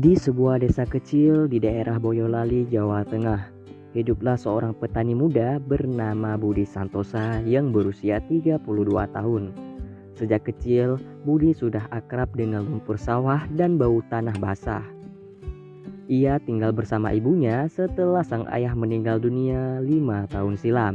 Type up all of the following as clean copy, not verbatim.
Di sebuah desa kecil di daerah Boyolali, Jawa Tengah, hiduplah seorang petani muda bernama Budi Santosa yang berusia 32 tahun. Sejak kecil, Budi sudah akrab dengan lumpur sawah dan bau tanah basah. Ia tinggal bersama ibunya setelah sang ayah meninggal dunia 5 tahun silam.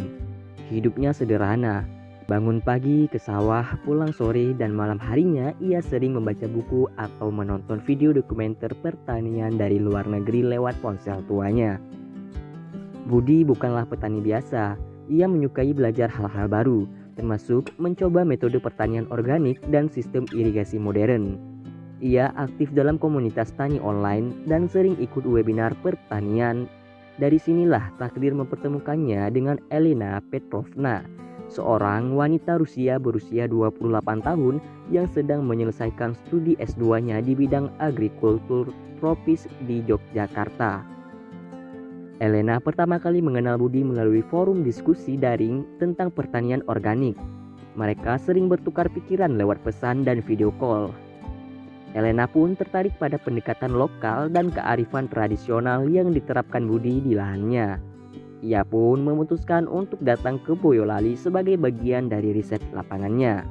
Hidupnya sederhana, bangun pagi ke sawah, pulang sore, dan malam harinya ia sering membaca buku atau menonton video dokumenter pertanian dari luar negeri lewat ponsel tuanya. Budi bukanlah petani biasa, ia menyukai belajar hal-hal baru, termasuk mencoba metode pertanian organik dan sistem irigasi modern. Ia aktif dalam komunitas tani online dan sering ikut webinar pertanian. Dari sinilah takdir mempertemukannya dengan Elena Petrovna, seorang wanita Rusia berusia 28 tahun yang sedang menyelesaikan studi S2-nya di bidang agrikultur tropis di Yogyakarta. Elena pertama kali mengenal Budi melalui forum diskusi daring tentang pertanian organik. Mereka sering bertukar pikiran lewat pesan dan video call. Elena pun tertarik pada pendekatan lokal dan kearifan tradisional yang diterapkan Budi di lahannya. Ia pun memutuskan untuk datang ke Boyolali sebagai bagian dari riset lapangannya.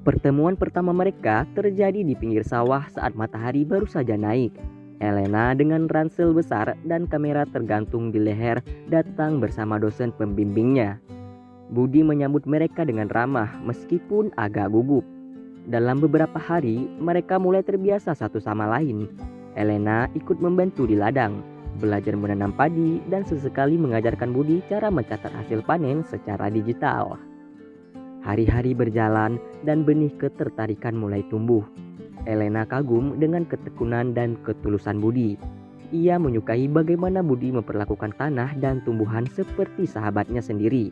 Pertemuan pertama mereka terjadi di pinggir sawah saat matahari baru saja naik. Elena dengan ransel besar dan kamera tergantung di leher datang bersama dosen pembimbingnya. Budi menyambut mereka dengan ramah meskipun agak gugup. Dalam beberapa hari, mereka mulai terbiasa satu sama lain. Elena ikut membantu di ladang, belajar menanam padi, dan sesekali mengajarkan Budi cara mencatat hasil panen secara digital. Hari-hari berjalan dan benih ketertarikan mulai tumbuh. Elena kagum dengan ketekunan dan ketulusan Budi. Ia menyukai bagaimana Budi memperlakukan tanah dan tumbuhan seperti sahabatnya sendiri.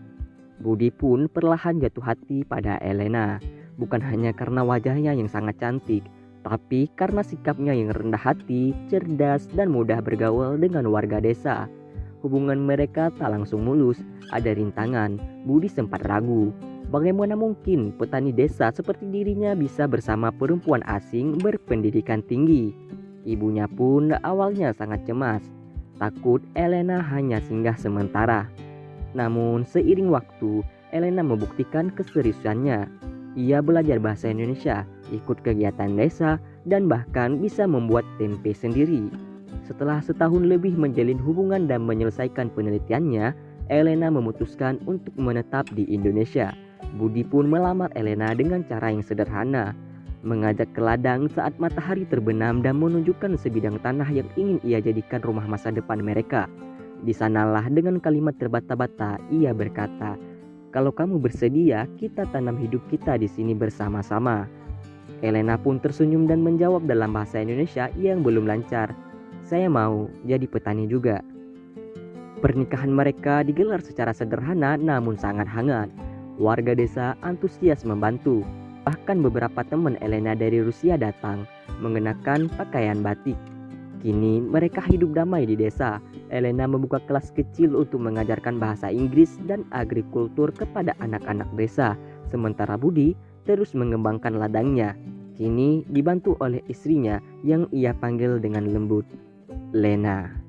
Budi pun perlahan jatuh hati pada Elena. Bukan hanya karena wajahnya yang sangat cantik, tapi karena sikapnya yang rendah hati, cerdas, dan mudah bergaul dengan warga desa. Hubungan mereka tak langsung mulus, ada rintangan. Budi sempat ragu. Bagaimana mungkin petani desa seperti dirinya bisa bersama perempuan asing berpendidikan tinggi? Ibunya pun awalnya sangat cemas, takut Elena hanya singgah sementara. Namun seiring waktu, Elena membuktikan keseriusannya. Ia belajar bahasa Indonesia, ikut kegiatan desa, dan bahkan bisa membuat tempe sendiri. Setelah setahun lebih menjalin hubungan dan menyelesaikan penelitiannya, Elena memutuskan untuk menetap di Indonesia. Budi pun melamar Elena dengan cara yang sederhana, mengajak ke ladang saat matahari terbenam dan menunjukkan sebidang tanah yang ingin ia jadikan rumah masa depan mereka. Di sanalah dengan kalimat terbata-bata ia berkata, "Kalau kamu bersedia, kita tanam hidup kita di sini bersama-sama." Elena pun tersenyum dan menjawab dalam bahasa Indonesia yang belum lancar, "Saya mau jadi petani juga." Pernikahan mereka digelar secara sederhana namun sangat hangat. Warga desa antusias membantu. Bahkan beberapa teman Elena dari Rusia datang mengenakan pakaian batik. Kini mereka hidup damai di desa. Elena membuka kelas kecil untuk mengajarkan bahasa Inggris dan agrikultur kepada anak-anak desa. Sementara Budi terus mengembangkan ladangnya. Kini dibantu oleh istrinya yang ia panggil dengan lembut Lena.